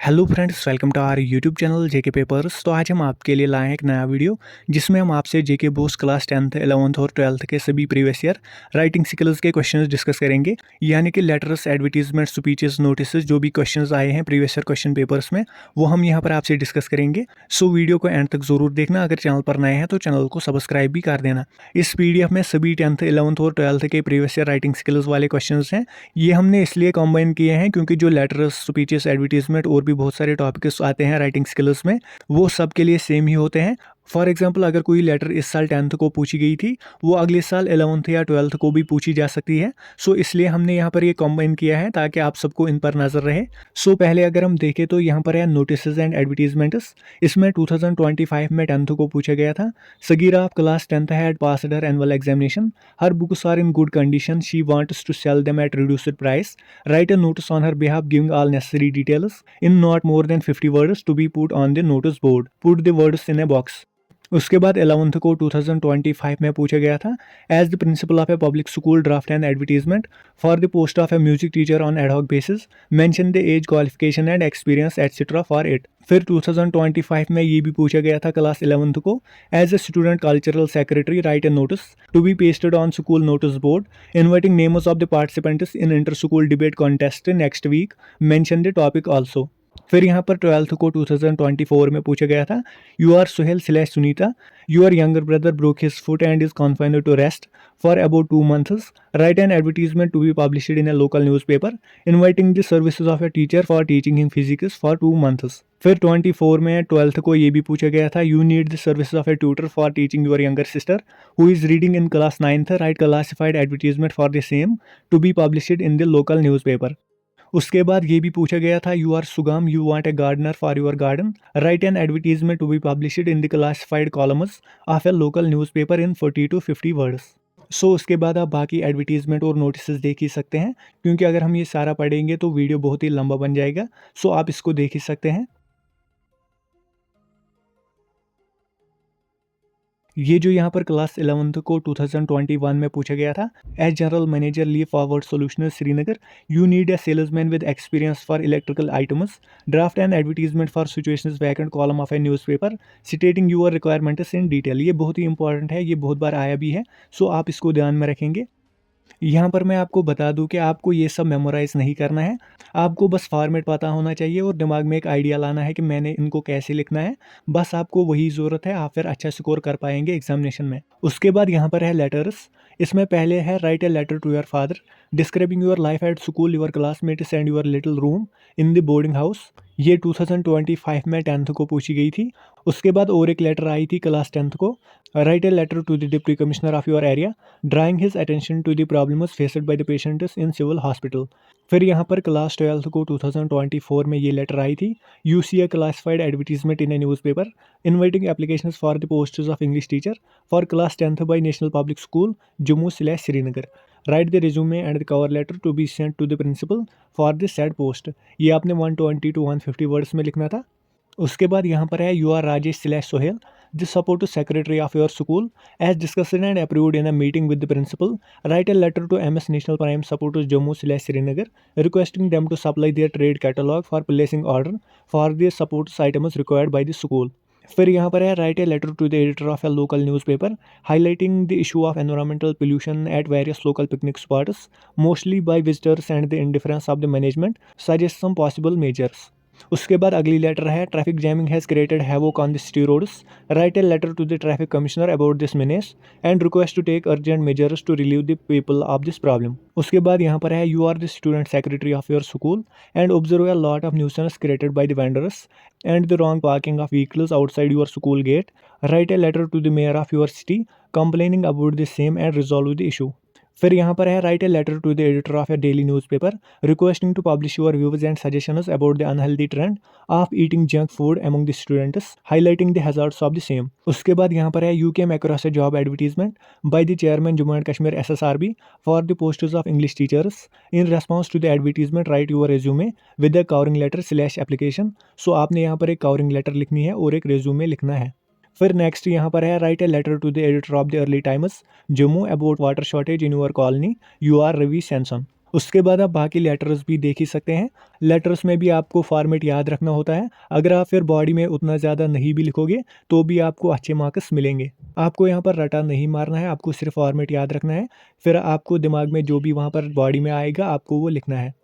Hello friends, welcome to our YouTube channel JK papers. तो आज हम आपके लिए लाए हैं एक नया वीडियो जिसमें हम आपसे जेके बोस क्लास 10th 11th और 12th के सभी प्रीवियस ईयर राइटिंग स्किल्स के क्वेश्चंस डिस्कस करेंगे। यानी कि लेटर्स, एडवर्टीजमेंट, स्पीचेस, नोटिस जो भी क्वेश्चंस आए हैं प्रीवियस ईयर क्वेश्चन पेपर्स में वो हम यहाँ पर आपसे डिस्कस करेंगे। सो वीडियो को एंड तक जरूर देखना। अगर चैनल पर नए हैं तो चैनल को सब्सक्राइब भी कर देना। इस PDF में सभी 10th 11th और 12th के प्रीवियस ईयर राइटिंग स्किल्स वाले क्वेश्चन हैं। ये हमने इसलिए कॉम्बाइन किए हैं क्योंकि जो लेटर्स, स्पीचेस, एडवर्टीजमेंट और भी बहुत सारे टॉपिक्स आते हैं राइटिंग स्किल्स में वो सब के लिए सेम ही होते हैं। फॉर एग्जाम्पल, अगर कोई लेटर इस साल 10th को पूछी गई थी वो अगले साल 11th या 12th को भी पूछी जा सकती है। सो इसलिए हमने यहाँ पर ये कॉम्बाइन किया है ताकि आप सबको इन पर नजर रहे। सो पहले अगर हम देखें तो यहाँ पर है नोटिसेस एंड एडवर्टीजमेंट्स। इसमें 2025 में 10th को पूछा गया था। Sagira of class 10th had passed her annual examination. Her books are in good condition. She wants to sell them at reduced price. Write a notice on her behalf giving all necessary details in not more than 50 words to be put on the notice board. Put the words in a box. उसके बाद 11th को 2025 में पूछा गया था। As the principal of a public school draft an advertisement for the post of a music teacher on ad hoc basis. Mention the age, qualification and experience etcetera for it. फिर 2025 में ये भी पूछा गया था क्लास 11th को। As a student cultural secretary write a notice to be pasted on school notice board inviting names of the participants in inter school debate contest next week. Mention the topic also. फिर यहाँ पर 12th को 2024 में पूछा गया था। You are Suhail slash Sunita. Your younger brother broke his foot and is confined to rest for about 2 months. Write an advertisement to be published in a local newspaper inviting the services of a teacher for teaching him physics for 2 months. फिर 24 में 12th को ये भी पूछा गया था। You need the services of a tutor for teaching your younger sister who is reading in class 9th. Write classified advertisement for the same to be published in the local newspaper. उसके बाद ये भी पूछा गया था। You are Sugam, you want a gardener for your garden. Write an advertisement to be published in the classified columns of a local newspaper in 40 to 50 words. सो उसके बाद आप बाकी एडवर्टीजमेंट और नोटिस देख ही सकते हैं, क्योंकि अगर हम ये सारा पढ़ेंगे तो वीडियो बहुत ही लंबा बन जाएगा। सो आप इसको देख ही सकते हैं। ये जो यहाँ पर क्लास 11th को 2021 में पूछा गया था। As general manager leap forward solutions Srinagar you need a salesman with experience for electrical items. Draft an advertisement for situations vacant column of a newspaper stating your requirements in detail. ये बहुत ही important है, ये बहुत बार आया भी है। सो आप इसको ध्यान में रखेंगे। यहाँ पर मैं आपको बता दूं कि आपको ये सब मेमोराइज नहीं करना है। आपको बस फॉर्मेट पता होना चाहिए और दिमाग में एक आइडिया लाना है कि मैंने इनको कैसे लिखना है। बस आपको वही ज़रूरत है, आप फिर अच्छा स्कोर कर पाएंगे एग्जामिनेशन में। उसके बाद यहाँ पर है लेटर्स। इसमें पहले है write a letter to your father describing your life at school, your classmates and your little room in the boarding house. ये 2025 में 10th को पूछी गई थी। उसके बाद और एक लेटर आई थी क्लास 10th को। Write a letter to the deputy commissioner of your area drawing his attention to the problems faced by the patients in civil hospital. फिर यहाँ पर क्लास 12th को 2024 में ये लेटर आई थी। You see a classified advertisement in a newspaper inviting applications for the posts of English teacher for class 10th by national public school Jammu slash Srinagar. Write the resume and the cover letter to be sent to the principal for the said post. ये आपने 120 to 150 words में लिखना था। उसके बाद यहाँ पर है you are Rajesh slash Sohail the sports secretary of your school as discussed and approved in a meeting with the principal. Write a letter to MS national prime sports Jammu slash Srinagar requesting them to supply their trade catalogue for placing order for the sports items required by the school. फिर यहाँ पर है write a letter to the editor of a local newspaper highlighting the issue of environmental pollution at various local picnic spots mostly by visitors and the indifference of the management suggest some possible measures. उसके बाद अगली letter है traffic jamming has created havoc on the city roads. Write a letter to the traffic commissioner about this menace and request to take urgent measures to relieve the people of this problem. उसके बाद यहाँ पर है you are the student secretary of your school and observe a lot of nuisance created by the vendors and the wrong parking of vehicles outside your school gate. Write a letter to the mayor of your city complaining about the same and resolve the issue. फिर यहाँ पर है write a letter to the editor of a daily newspaper requesting to publish your views and suggestions about the unhealthy trend of eating junk food among the students highlighting the hazards of the same. उसके बाद यहाँ पर है you came across a job advertisement by the chairman Jammu and Kashmir SSRB for the posts of English teachers in response to the advertisement write your resume with the covering letter slash application. So आपने यहाँ पर एक covering letter लिखनी है और एक resume लिखना है। फिर नेक्स्ट यहाँ पर है write a letter to the editor of the early times Jammu about water shortage in your colony you are Ravi Samson. उसके बाद आप बाकी लेटर्स भी देख ही सकते हैं। लेटर्स में भी आपको फॉर्मेट याद रखना होता है। अगर आप फिर बॉडी में उतना ज़्यादा नहीं भी लिखोगे तो भी आपको अच्छे मार्क्स मिलेंगे। आपको यहाँ पर रटा नहीं मारना है, आपको सिर्फ फॉर्मेट याद रखना है। फिर आपको दिमाग में जो भी वहाँ पर बॉडी में आएगा आपको वो लिखना है।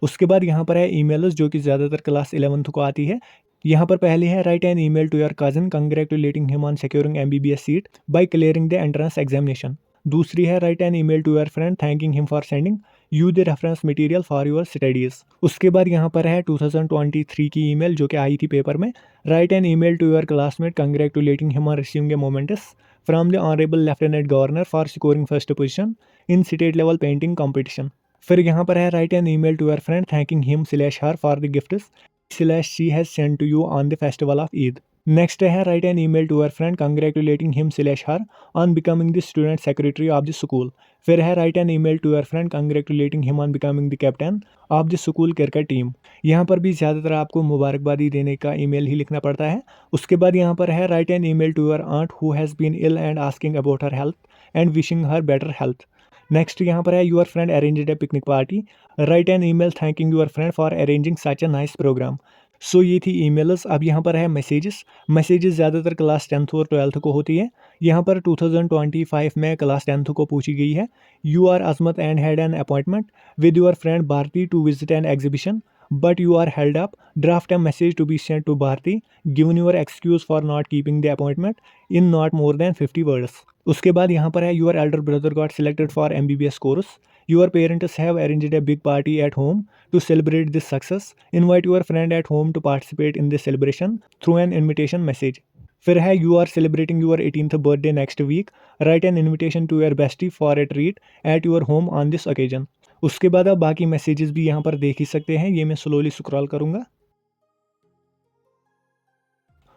उसके बाद यहाँ पर है ईमेल्स, जो कि ज़्यादातर क्लास 11th को आती है। यहाँ पर पहले है write an email to your cousin congratulating him on securing MBBS seat by clearing the entrance examination. दूसरी है write an email to your friend thanking him for sending you the reference material for your studies. उसके बाद यहाँ पर है 2023 की email जो कि आई थी पेपर में। Write an email to your classmate congratulating him on receiving a momentous from the honourable lieutenant governor for scoring first position in state level painting competition. फिर यहाँ पर है write an email to your friend thanking him slash her for the gifts slash she has sent to you on the festival of Eid. Next है write an email to your friend congratulating him slash her on becoming the student secretary of the school. फिर है write an email to your friend congratulating him on becoming the captain of the school cricket team. यहाँ पर भी ज़्यादातर आपको मुबारकबादी देने का email ही लिखना पड़ता है। उसके बाद यहाँ पर है write an email to your aunt who has been ill and asking about her health and wishing her better health. Next यहाँ पर है your friend arranged a picnic party write an email thanking your friend for arranging such a nice programme. So ये थी emails. अब यहाँ पर है messages. Messages ज़्यादातर क्लास 10th और 12th को होती है। यहाँ पर 2025 में क्लास 10th को पूछी गई है। You are Azmat and had an appointment with your friend Bharti to visit an exhibition but you are held up. Draft a message to be sent to Bharti given your excuse for not keeping the appointment in not more than 50 words. उसके बाद यहाँ पर है your elder brother got selected for MBBS course. Your parents have arranged a big party at home to celebrate this success. Invite your friend at home to participate in this celebration through an invitation message. फिर है you are celebrating your 18th birthday next week. Write an invitation to your bestie for a treat at your home on this occasion. उसके बाद आप बाकी messages भी यहाँ पर देख ही सकते हैं। ये मैं स्लोली स्क्रॉल करूँगा।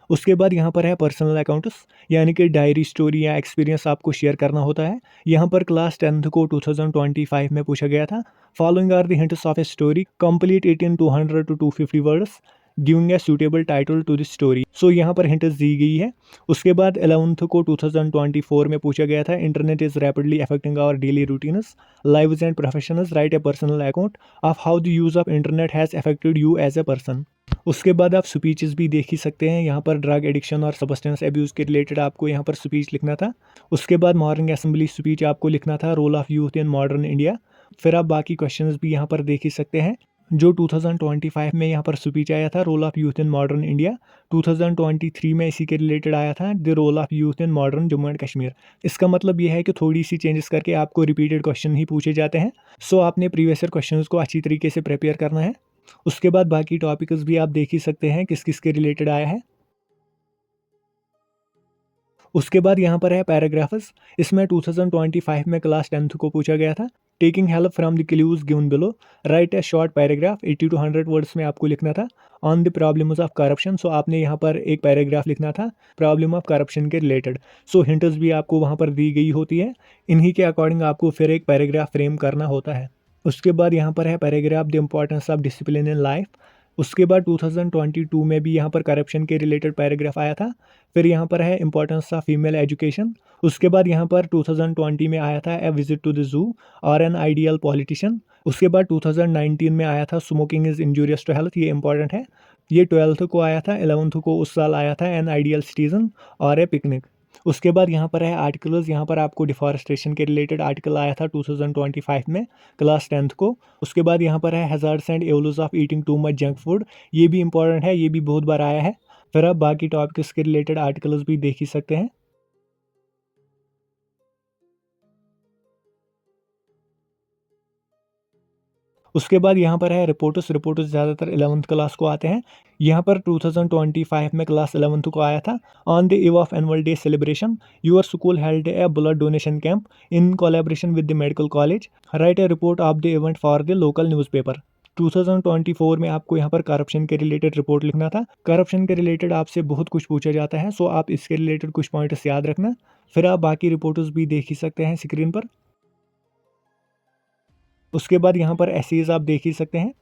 उसके बाद यहाँ पर है पर्सनल अकाउंट्स, यानी कि डायरी, स्टोरी या एक्सपीरियंस आपको शेयर करना होता है। यहाँ पर क्लास 10th को 2025 में पूछा गया था। Following are the hints of a story, complete it in 200 to 250 words, giving a suitable title to this story. So यहाँ पर हिंट्स दी गई है। उसके बाद 11th को 2024 में पूछा गया था। Internet is rapidly affecting our daily routines, lives and professions, write a personal account of how the use of internet has affected you as a person. उसके बाद आप स्पीचेस भी देख ही सकते हैं। यहाँ पर ड्रग एडिक्शन और सब्सटेंस एब्यूज़ के रिलेटेड आपको यहाँ पर स्पीच लिखना था। उसके बाद मॉर्निंग असेंबली स्पीच आपको लिखना था, role of youth in modern India. फिर आप बाकी क्वेश्चंस भी यहाँ पर देख ही सकते हैं। जो 2025 में यहाँ पर स्पीच आया था, role of youth in modern India, 2023 में इसी के रिलेटेड आया था, the role of youth in modern Jammu and Kashmir. इसका मतलब ये है कि थोड़ी सी चेंजेस करके आपको रिपीटेड क्वेश्चन ही पूछे जाते हैं। सो आपने प्रीवियस ईयर क्वेश्चंस को अच्छी तरीके से प्रिपेयर करना है। उसके बाद बाकी टॉपिक्स भी आप देख ही सकते हैं किस किस के रिलेटेड आया है। उसके बाद यहाँ पर है पैराग्राफ्स। इसमें 2025 में क्लास 10th को पूछा गया था। Taking help from the clues given below, write a short paragraph 80 to 100 words में आपको लिखना था on the problems of corruption. So आपने यहाँ पर एक पैराग्राफ लिखना था प्रॉब्लम ऑफ करप्शन के रिलेटेड। सो हिंट्स भी आपको वहाँ पर दी गई होती है। इन्हीं के अकॉर्डिंग आपको फिर एक पैराग्राफ फ्रेम करना होता है। उसके बाद यहाँ पर है paragraph the importance of discipline in life. उसके बाद 2022 में भी यहाँ पर करप्शन के रिलेटेड पैराग्राफ आया था। फिर यहाँ पर है इंपॉर्टेंस ऑफ फीमेल एजुकेशन। उसके बाद यहाँ पर 2020 में आया था ए विजिट टू द जू और एन आइडियल पॉलिटिशियन। उसके बाद 2019 में आया था smoking is injurious to health, ये इंपॉर्टेंट है। ये 12th को आया था। 11th को उस साल आया था एन आइडियल सिटीजन और ए पिकनिक। उसके बाद यहाँ पर है आर्टिकल्स। यहाँ पर आपको डिफॉरेस्टेशन के रिलेटेड आर्टिकल आया था 2025 में क्लास 10th को। उसके बाद यहाँ पर है hazards and evils of eating too much junk food, ये भी इंपॉर्टेंट है, ये भी बहुत बार आया है। फिर आप बाकी टॉपिक्स के रिलेटेड आर्टिकल्स भी देख ही सकते हैं। उसके बाद यहाँ पर है रिपोर्ट्स। रिपोर्ट्स ज़्यादातर 11th क्लास को आते हैं। यहाँ पर 2025 में क्लास 11th को आया था। On the eve of annual day celebration your school held A blood donation camp in collaboration with the medical college, right A report of the event for the local newspaper. 2024 में आपको यहाँ पर corruption के related report लिखना था। Corruption के related आपसे बहुत कुछ पूछा जाता है, सो आप इसके रिलेटेड कुछ पॉइंट्स याद रखना। फिर आप बाकी रिपोर्ट्स भी देख ही सकते हैं स्क्रीन पर। उसके बाद यहाँ पर एसेज आप देख ही सकते हैं।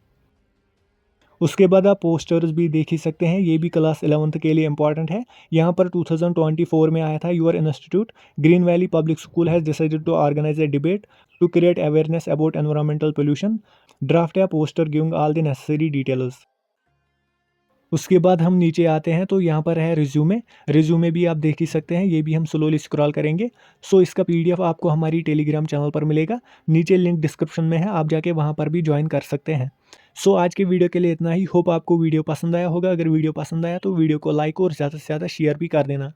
उसके बाद आप पोस्टर्स भी देख ही सकते हैं, ये भी क्लास 11th के लिए इंपॉर्टेंट है। यहाँ पर 2024 में आया था, your institute green valley public school has decided to organise a debate to create awareness about environmental pollution, draft या poster giving all the necessary details. उसके बाद हम नीचे आते हैं तो यहाँ पर है रिज्यूमे। रिज्यूमे भी आप देख ही सकते हैं, ये भी हम स्लोली स्क्रॉल करेंगे। सो इसका पीडीएफ आपको हमारी टेलीग्राम चैनल पर मिलेगा, नीचे लिंक डिस्क्रिप्शन में है, आप जाके वहाँ पर भी ज्वाइन कर सकते हैं। सो आज के वीडियो के लिए इतना ही। होप आपको वीडियो पसंद आया होगा। अगर वीडियो पसंद आया तो वीडियो को लाइक और ज़्यादा से ज़्यादा शेयर भी कर देना।